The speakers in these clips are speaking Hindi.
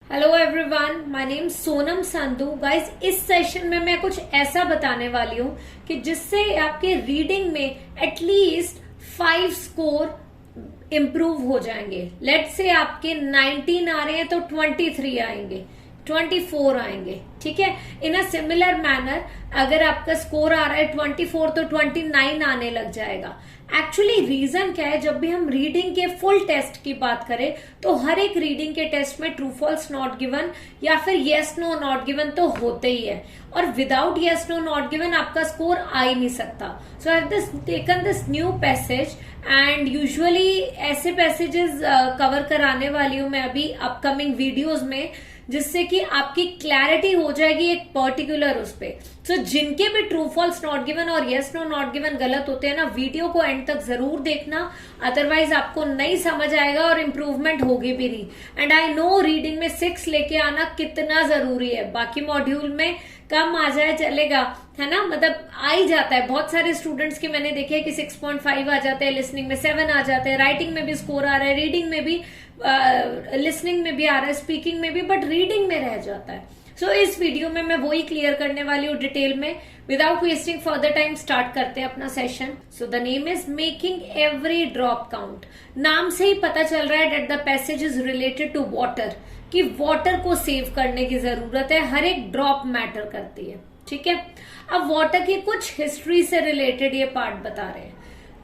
Hello everyone, my name Sonam Sandhu. Guys, इस सेशन में मैं कुछ ऐसा बताने वाली हूँ कि जिससे आपके रीडिंग में एटलीस्ट 5 स्कोर इम्प्रूव हो जाएंगे। लेट्स से आपके 19 आ रहे हैं तो 23 आएंगे, 24 आएंगे। ठीक है, इन अ सिमिलर मैनर अगर आपका स्कोर आ रहा है 24 तो 29 आने लग जाएगा। एक्चुअली रीजन क्या है, जब भी हम रीडिंग के फुल टेस्ट की बात करें तो हर एक रीडिंग के टेस्ट में ट्रू फॉल्स नॉट गिवन या फिर येस नो नॉट गिवन तो होते ही है, और without yes no not given आपका स्कोर आ ही नहीं सकता। So I have taken this new passage and usually ऐसे पैसेजेस कवर कराने वाली हूं मैं अभी अपकमिंग वीडियोज में, जिससे कि आपकी क्लैरिटी हो जाएगी एक पर्टिकुलर उस पे। सो जिनके भी ट्रू फॉल्स नॉट गिवन और येस नो नॉट गिवन गलत होते हैं ना, वीडियो को एंड तक जरूर देखना, अदरवाइज आपको नहीं समझ आएगा और इम्प्रूवमेंट होगी भी नहीं। एंड आई नो रीडिंग में 6 लेके आना कितना जरूरी है। बाकी मॉड्यूल में कम आ जाए चलेगा, है ना, मतलब आ ही जाता है। बहुत सारे स्टूडेंट्स के मैंने देखे हैं कि 6.5 आ जाते हैं, लिसनिंग में 7 आ जाते हैं, राइटिंग में भी स्कोर आ रहा है, रीडिंग में भी, लिसनिंग में भी आ रहा है, स्पीकिंग में भी, बट रीडिंग में रह जाता है। सो इस वीडियो में मैं वही क्लियर करने वाली हूँ डिटेल में। Without wasting further time start करते हैं अपना session. So the name is making every drop count. नाम से ही पता चल रहा है that the passage is related to water, कि वाटर को सेव करने की जरूरत है, हर एक ड्रॉप मैटर करती है। ठीक है, अब वाटर की कुछ हिस्ट्री से रिलेटेड ये पार्ट बता रहे हैं।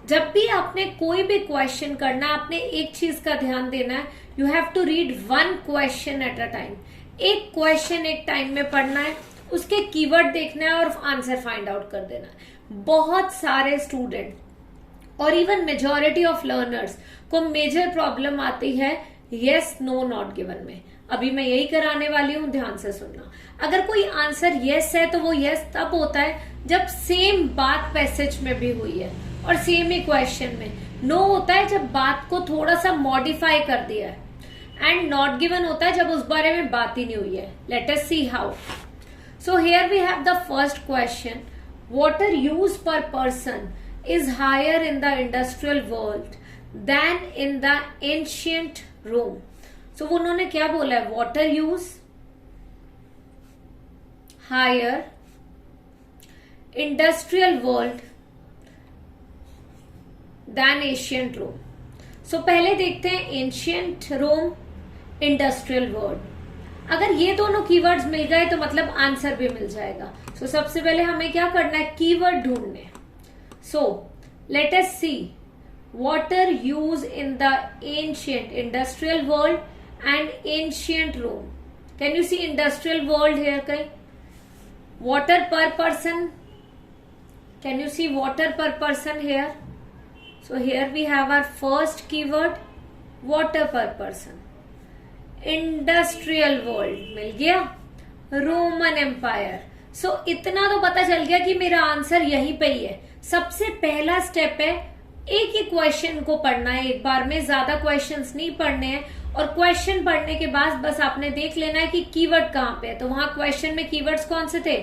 जब भी आपने कोई भी क्वेश्चन करना, आपने एक चीज का ध्यान देना है, you have to read 1 question at a time. एक क्वेश्चन एक टाइम में पढ़ना है, उसके कीवर्ड देखना है और आंसर फाइंड आउट कर देना है। बहुत सारे स्टूडेंट और इवन मेजॉरिटी ऑफ लर्नर्स को मेजर प्रॉब्लम आती है येस नो नॉट गिवन में। अभी मैं यही कराने वाली हूं, ध्यान से सुनना। अगर कोई आंसर येस है तो वो येस तब होता है जब सेम बात पैसेज में भी हुई है और सेम ही क्वेश्चन में। नो होता है जब बात को थोड़ा सा मॉडिफाई कर दिया है, एंड नॉट गिवन होता है जब उस बारे में बात ही नहीं हुई है। Let us see how. So here we have the first question, water use per person is higher in the industrial world than in the ancient Rome. So उन्होंने क्या बोला है, water use higher industrial world than ancient Rome. So पहले देखते हैं एंशियंट रोम, इंडस्ट्रियल वर्ल्ड। अगर ये दोनों कीवर्ड्स मिल गए तो मतलब आंसर भी मिल जाएगा। सो सबसे पहले हमें क्या करना है, कीवर्ड ढूंढने। So let us see water use in the ancient industrial world and ancient Rome. Can you see industrial world here कहीं? Water per person, can you see water per person here? So here we have our first keyword, water per person. Industrial world मिल गया, रोमन एम्पायर। सो इतना तो पता चल गया कि मेरा आंसर यहीं पे ही है। सबसे पहला स्टेप है एक ही क्वेश्चन को पढ़ना है एक बार में, ज्यादा क्वेश्चंस नहीं पढ़ने हैं। और क्वेश्चन पढ़ने के बाद बस आपने देख लेना है कि कीवर्ड कहाँ पे है। तो वहां क्वेश्चन में कीवर्ड्स कौन से थे,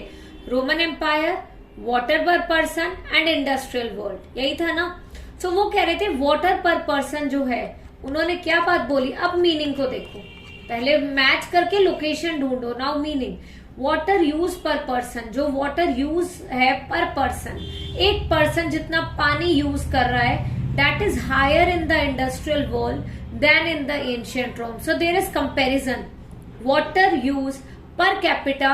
Roman empire, water per person and industrial world, यही था ना। तो वो कह रहे थे वाटर पर पर्सन जो है, उन्होंने क्या बात बोली। अब मीनिंग को देखो, पहले मैच करके लोकेशन ढूंढो, now meaning. Water use per person, जो वाटर यूज है पर पर्सन, एक पर्सन जितना पानी यूज कर रहा है, that is higher in the industrial world than in the ancient Rome. So there is comparison, water use per capita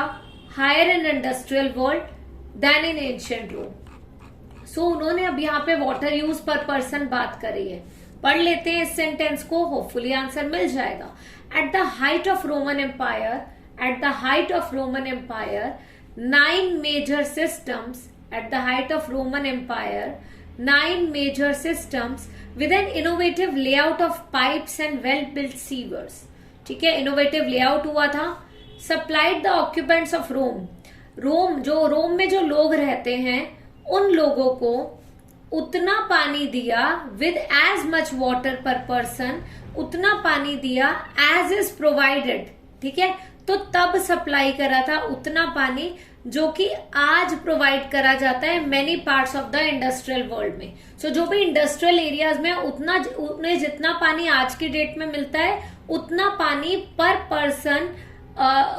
higher in industrial world than in ancient Rome. So उन्होंने अब यहाँ पे वाटर यूज पर पर्सन बात करी है। पढ़ लेते हैं इस सेंटेंस को, होपफुली आंसर मिल जाएगा। At the height of Roman empire, at the height of Roman empire 9 major systems, at the height of Roman empire 9 major systems with an innovative layout of pipes and well built sewers. ठीक है, इनोवेटिव लेआउट हुआ था। Supplied the occupants of Rome, Rome में जो लोग रहते हैं उन लोगों को उतना पानी दिया, with as much water per person, उतना पानी दिया एज इज प्रोवाइडेड। ठीक है, तो तब सप्लाई करा था उतना पानी जो कि आज प्रोवाइड करा जाता है many parts of the industrial world में। सो जो भी इंडस्ट्रियल एरियाज में उन्हें जितना पानी आज की डेट में मिलता है उतना पानी पर पर्सन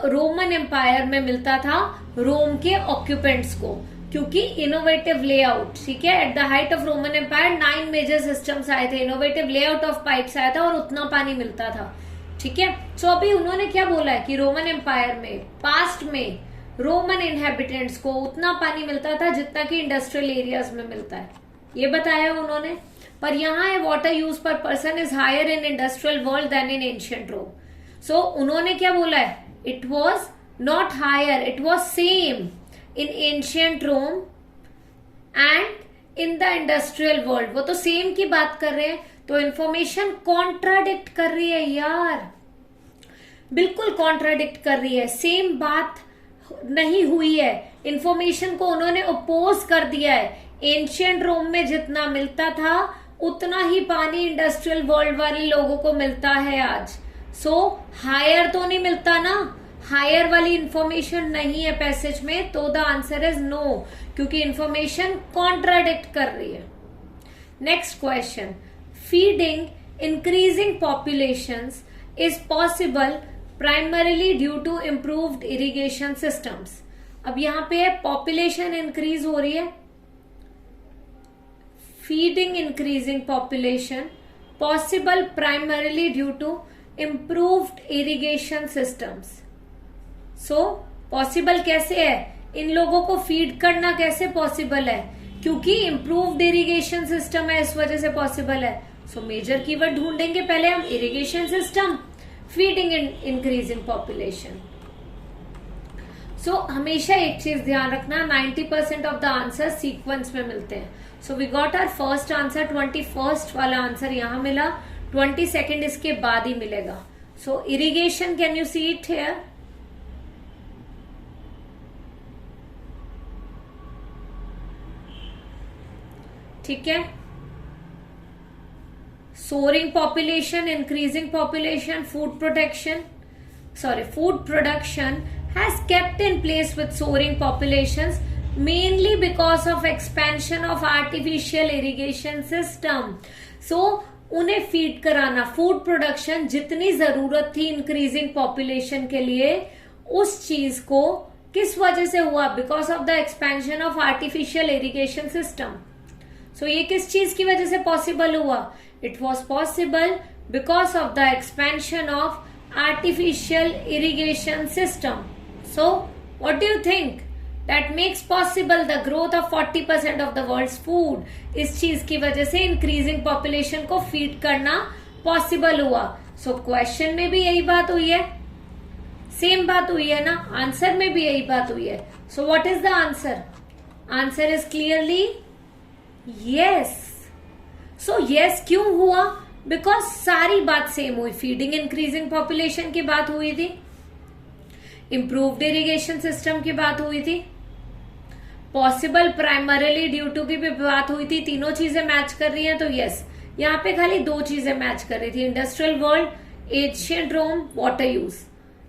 रोमन एम्पायर में मिलता था रोम के ऑक्यूपेंट्स को, क्योंकि इनोवेटिव लेआउट, ठीक है, at the height of Roman empire 9 major systems आए थे, इनोवेटिव लेआउट ऑफ पाइप्स आया था और उतना पानी मिलता था, ठीक है। सो अभी उन्होंने क्या बोला है कि रोमन एम्पायर में पास्ट में रोमन इनहेबिटेंट्स को उतना पानी मिलता था जितना कि इंडस्ट्रियल एरियाज में मिलता है, ये बताया उन्होंने। पर यहाँ है water use per person is higher in industrial world than in ancient Rome. So उन्होंने क्या बोला है, it was not higher, it was same in ancient Rome and in the industrial world. वो तो सेम की बात कर रहे हैं, तो इंफॉर्मेशन कॉन्ट्राडिक्ट कर रही है यार, बिल्कुल कॉन्ट्राडिक्ट कर रही है, सेम बात नहीं हुई है, इंफॉर्मेशन को उन्होंने अपोज कर दिया है। एंशिएंट रोम में जितना मिलता था उतना ही पानी इंडस्ट्रियल वर्ल्ड वाले लोगों को मिलता है आज। सो हायर तो नहीं मिलता ना, हायर वाली इंफॉर्मेशन नहीं है पैसेज में, तो द आंसर इज नो, क्योंकि इंफॉर्मेशन कॉन्ट्राडिक्ट कर रही है। Next question, feeding increasing populations is possible primarily due to improved irrigation systems. अब यहां पे पॉपुलेशन इंक्रीज हो रही है, feeding increasing population possible primarily due to improved irrigation systems. So possible कैसे है, इन लोगों को फीड करना कैसे पॉसिबल है, क्योंकि इम्प्रूव्ड इरिगेशन सिस्टम है, इस वजह से पॉसिबल है। सो मेजर कीवर्ड ढूंढेंगे पहले हम, irrigation system, feeding increasing population. So हमेशा एक चीज ध्यान रखना, 90% ऑफ द आंसर सीक्वेंस में मिलते हैं। So we got our first answer, 21st वाला आंसर यहां मिला, 22nd इसके बाद ही मिलेगा। So irrigation, can you see it here, ठीक है। Soaring population, increasing population, food production has kept in place with soaring populations mainly because of expansion of artificial irrigation system. So उन्हें फीड कराना, फूड प्रोडक्शन जितनी जरूरत थी इंक्रीजिंग पॉपुलेशन के लिए, उस चीज को किस वजह से हुआ, because of the expansion of artificial irrigation system. So ये किस चीज की वजह से पॉसिबल हुआ, it was possible because of the expansion of artificial irrigation system. So, what do you think? That makes possible the growth of 40% of the world's food. इस चीज की वजह से इंक्रीजिंग पॉपुलेशन को फीड करना पॉसिबल हुआ। सो क्वेश्चन में भी यही बात हुई है, सेम बात हुई है ना, आंसर में भी यही बात हुई है। So what is the answer, answer is clearly yes. So yes क्यों हुआ, बिकॉज सारी बात सेम हुई, फीडिंग इंक्रीजिंग पॉपुलेशन की बात हुई थी, इम्प्रूव्ड इरिगेशन सिस्टम की बात हुई थी, पॉसिबल प्राइमरीली ड्यू टू की भी बात हुई थी, तीनों चीजें मैच कर रही हैं। तो यस, यहाँ पे खाली 2 चीजें मैच कर रही थी, इंडस्ट्रियल वर्ल्ड, एंशिएंट रोम, वाटर यूज,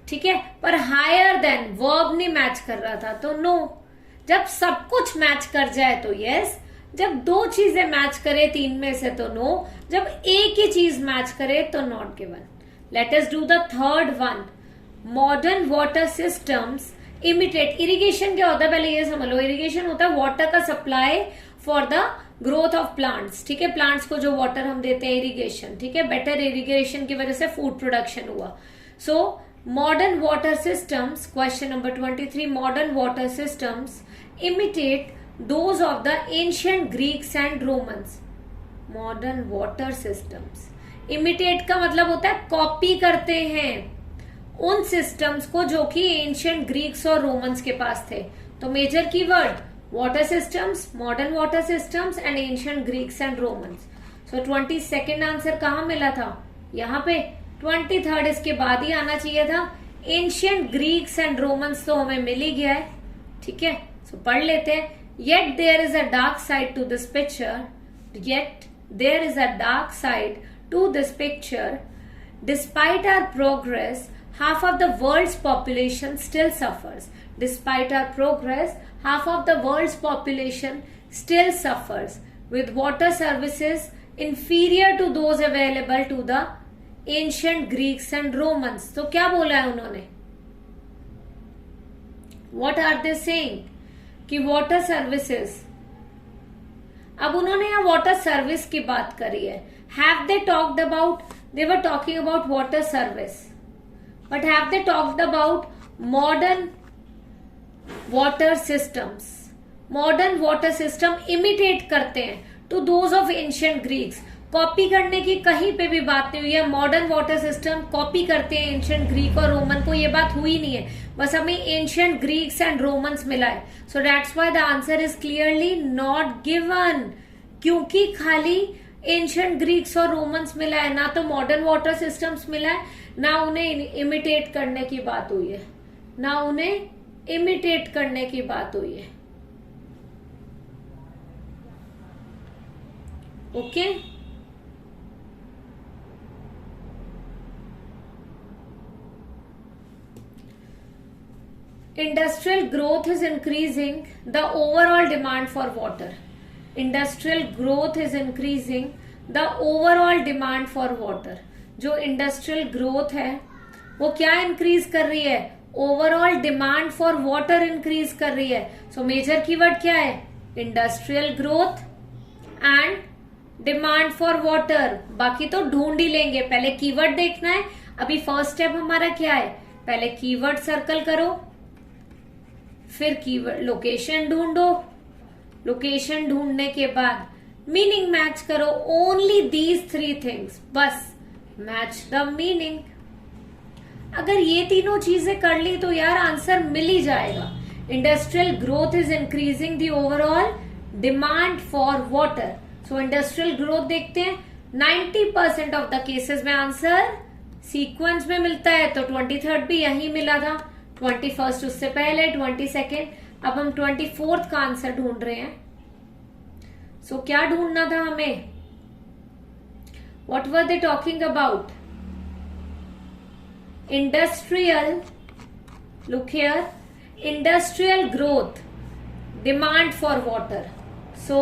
ठीक है। पर हायर देन वर्ब नहीं मैच कर रहा था, तो नो। जब सब कुछ मैच कर जाए तो यस, जब 2 चीजें मैच करे 3 में से तो नो, जब एक ही चीज मैच करे तो not given. Let us do the third one, modern water systems imitate. Irrigation क्या होता है पहले ये समझ लो, इरिगेशन होता है वाटर का supply for the growth of plants, ठीक है, प्लांट्स को जो वाटर हम देते हैं, इरिगेशन, ठीक है। बेटर इरिगेशन की वजह से फूड प्रोडक्शन हुआ। So modern water systems, question number 23, modern water systems imitate those of the ancient Greeks and Romans. Modern water systems, imitate का मतलब होता है कॉपी करते हैं उन सिस्टम्स को जो कि एंशिएंट ग्रीक्स और रोमन्स के पास थे। तो major keyword water systems, modern water systems and ancient Greeks and Romans. So 22nd answer कहां मिला था, यहाँ पे। 23rd इसके बाद ही आना चाहिए था। एंशिएंट ग्रीक्स एंड रोमन्स तो हमें मिल ही गया है, ठीक है। सो पढ़ लेते हैं। Yet there is a dark side to this picture, yet there is a dark side to this picture, despite our progress half of the world's population still suffers. Despite our progress, half of the world's population still suffers with water services inferior to those available to the ancient Greeks and Romans. तो क्या बोला है उन्होंने? What are they saying? कि water services, अब उन्होंने यहाँ वाटर सर्विस की बात करी है. Have they talked about, they were talking about water service, but have they talked about modern water systems? Modern water system imitate करते हैं to those of ancient Greeks. Copy करने की कहीं पे भी बात नहीं हुई है. मॉडर्न वाटर सिस्टम कॉपी करते हैं एंशिएंट ग्रीक और रोमन को, ये बात हुई नहीं है. बस हमें एंशिएंट ग्रीक्स एंड रोमन्स मिला है. So that's why the answer is clearly not given, क्योंकि खाली एंशिएंट ग्रीक्स और रोमन्स मिला है, ना तो मॉडर्न वाटर सिस्टम्स मिला है, ना उन्हें इमिटेट करने की बात हुई है, ना उन्हें इमिटेट करने की बात हुई है. Okay Industrial growth is increasing the overall demand for water. Industrial growth is increasing the overall demand for water. जो industrial growth है वो क्या increase कर रही है? Overall demand for water increase कर रही है. So major keyword क्या है? Industrial growth and demand for water. बाकी तो ढूंढ ही लेंगे, पहले keyword देखना है. अभी फर्स्ट स्टेप हमारा क्या है? पहले keyword सर्कल करो, फिर कीवर्ड लोकेशन ढूंढो, लोकेशन ढूंढने के बाद मीनिंग मैच करो. ओनली दीज 3 थिंग्स, बस मैच द मीनिंग. अगर ये तीनों चीजें कर ली तो यार आंसर मिल ही जाएगा. Industrial growth is increasing the overall demand for water. So industrial growth देखते हैं. 90% ऑफ द केसेस में आंसर सीक्वेंस में मिलता है, तो 23rd भी यही मिला था, 21st उससे पहले, 22nd. अब हम 24th का आंसर ढूंढ रहे हैं. सो क्या ढूंढना था हमें? What were they talking about? Industrial, look here, industrial growth, demand for water. So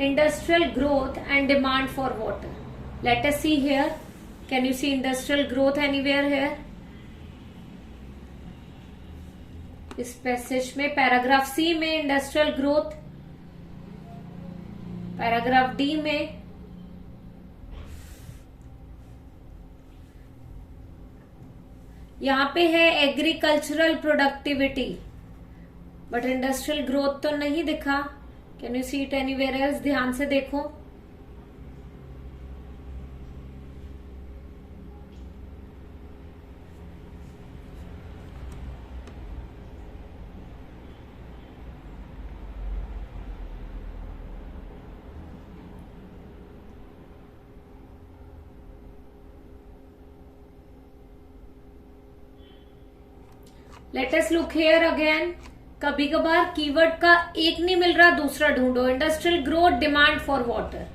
industrial growth and demand for water. Let us see here. Can you see industrial growth anywhere here? इस पैसेज में पैराग्राफ सी में इंडस्ट्रियल ग्रोथ, पैराग्राफ डी में यहां पे है agricultural productivity, but industrial growth तो नहीं दिखा. Can you see it anywhere else? ध्यान से देखो. Let us look here again. कभी कभार कीवर्ड का एक नहीं मिल रहा, दूसरा ढूंढो. Industrial growth, demand for water.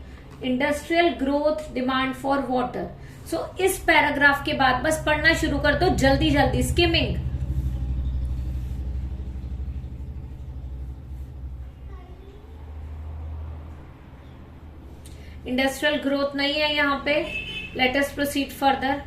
Industrial growth, demand for water. So इस पैराग्राफ के बाद बस पढ़ना शुरू कर दो जल्दी जल्दी, स्किमिंग. इंडस्ट्रियल ग्रोथ नहीं है यहां पे. Let us proceed further.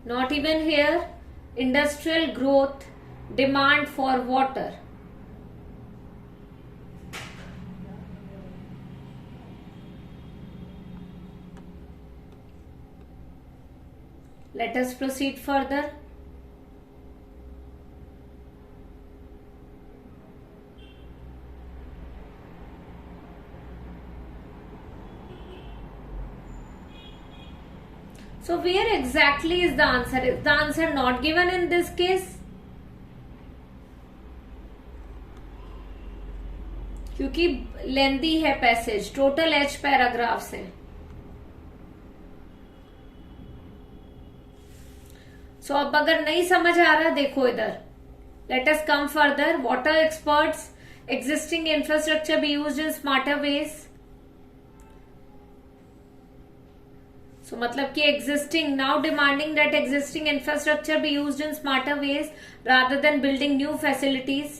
Not even here. Industrial growth, demand for water. Let us proceed further. So where exactly is the answer? Is the answer not given in this case? क्योंकि लेंदी है पैसेज, टोटल 8 पैराग्राफ्स हैं. सो अब अगर नहीं समझ आ रहा देखो इधर, let us come further. Water experts, existing infrastructure be used in smarter ways. So मतलब कि existing, now demanding that existing infrastructure be used in smarter ways rather than building new facilities.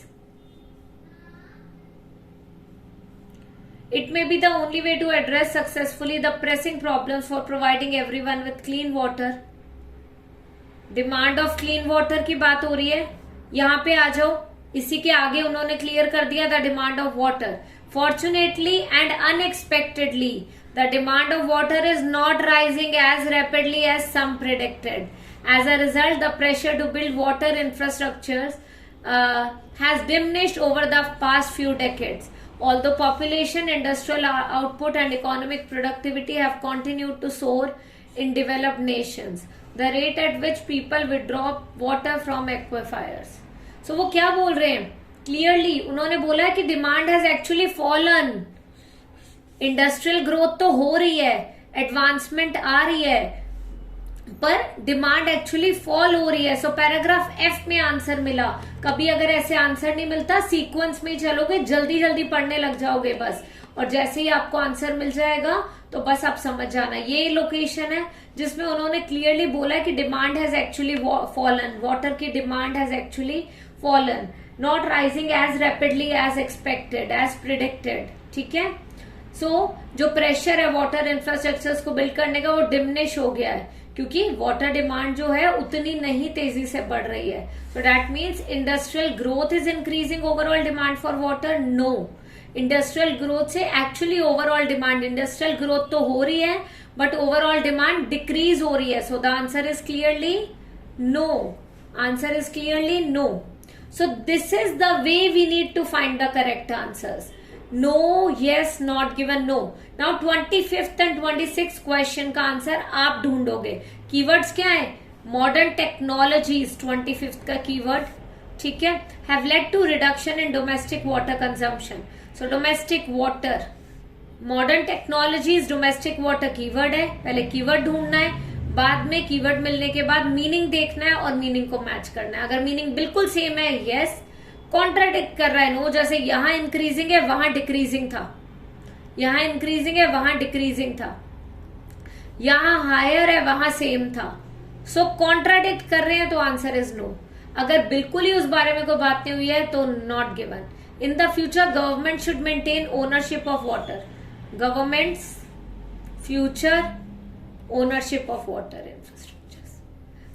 It may be the only way to address successfully the pressing problems for providing everyone with clean water. Demand of clean water की बात हो रही है. यहाँ पे आ जाओ, इसी के आगे उन्होंने क्लियर कर दिया the demand of water. Fortunately and unexpectedly the demand of water is not rising as rapidly as some predicted. As a result the pressure to build water infrastructures has diminished over the past few decades. Although population, industrial output and economic productivity have continued to soar in developed nations, the rate at which people withdraw water from aquifers. So वो क्या बोल रहे हैं? क्लियरली उन्होंने बोला है कि demand has actually fallen. Industrial growth तो हो रही है, एडवांसमेंट आ रही है, पर डिमांड एक्चुअली फॉल हो रही है. सो पैराग्राफ एफ में आंसर मिला. कभी अगर ऐसे आंसर नहीं मिलता, सीक्वेंस में चलोगे, जल्दी जल्दी पढ़ने लग जाओगे बस, और जैसे ही आपको आंसर मिल जाएगा तो बस आप समझ जाना. ये लोकेशन है जिसमें उन्होंने क्लियरली बोला है कि demand has actually fallen. Water की demand has actually fallen, not rising as rapidly as expected, as predicted. ठीक है. सो जो प्रेशर है वाटर इंफ्रास्ट्रक्चर्स को बिल्ड करने का वो डिमिनिश हो गया है, क्योंकि वाटर डिमांड जो है उतनी नहीं तेजी से बढ़ रही है. So that means industrial growth is increasing overall demand for water. No, industrial growth से actually overall demand, industrial growth तो हो रही है बट ओवरऑल डिमांड डिक्रीज हो रही है. So the answer is clearly no. Answer is clearly no. So this is the way we need to find the correct answers. No, yes, not given, no. Now 25th and 26th question का आंसर आप ढूंढोगे. कीवर्ड्स क्या है? मॉडर्न टेक्नोलॉजीज 25th का कीवर्ड. ठीक है. Have led to reduction in domestic water consumption. So domestic water, modern technologies, domestic water keyword है. पहले कीवर्ड ढूंढना है, बाद में कीवर्ड मिलने के बाद मीनिंग देखना है और मीनिंग को मैच करना है. अगर मीनिंग बिल्कुल सेम है, यस. कॉन्ट्राडिक्ट कर रहा है, नो. जैसे यहां इंक्रीजिंग है वहां डिक्रीजिंग था, यहां इंक्रीजिंग है वहां डिक्रीजिंग था, यहां हायर है वहां सेम था. सो कॉन्ट्राडिक्ट कर रहे हैं तो आंसर इज नो. अगर बिल्कुल ही उस बारे में कोई बात नहीं हुई है तो not given. In the future government should maintain ownership of water. Governments future ownership of water infrastructures.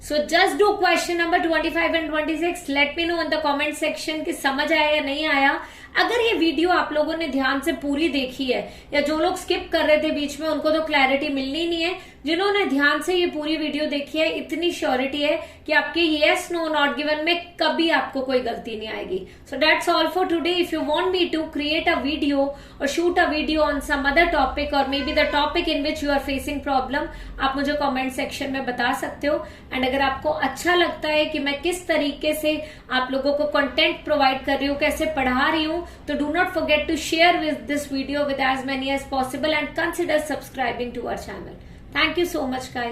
So just do question number 25 and 26. Let me know in the comment section कि समझ आया या नहीं आया. अगर ये वीडियो आप लोगों ने ध्यान से पूरी देखी है, या जो लोग स्किप कर रहे थे बीच में उनको तो क्लैरिटी मिलनी नहीं है. जिन्होंने ध्यान से ये पूरी वीडियो देखी है, इतनी श्योरिटी है कि आपके येस नो नॉट गिवन में कभी आपको कोई गलती नहीं आएगी. So that's all for today. If you want me to create a video or shoot a video on some other topic or maybe the topic in which you are facing problem, आप मुझे कॉमेंट सेक्शन में बता सकते हो. एंड अगर आपको अच्छा लगता है कि मैं किस तरीके से आप लोगों को कंटेंट प्रोवाइड कर रही हूँ, कैसे पढ़ा रही हूँ, तो do not forget to share with this video with as many as possible and consider subscribing to our channel. Thank you so much guys.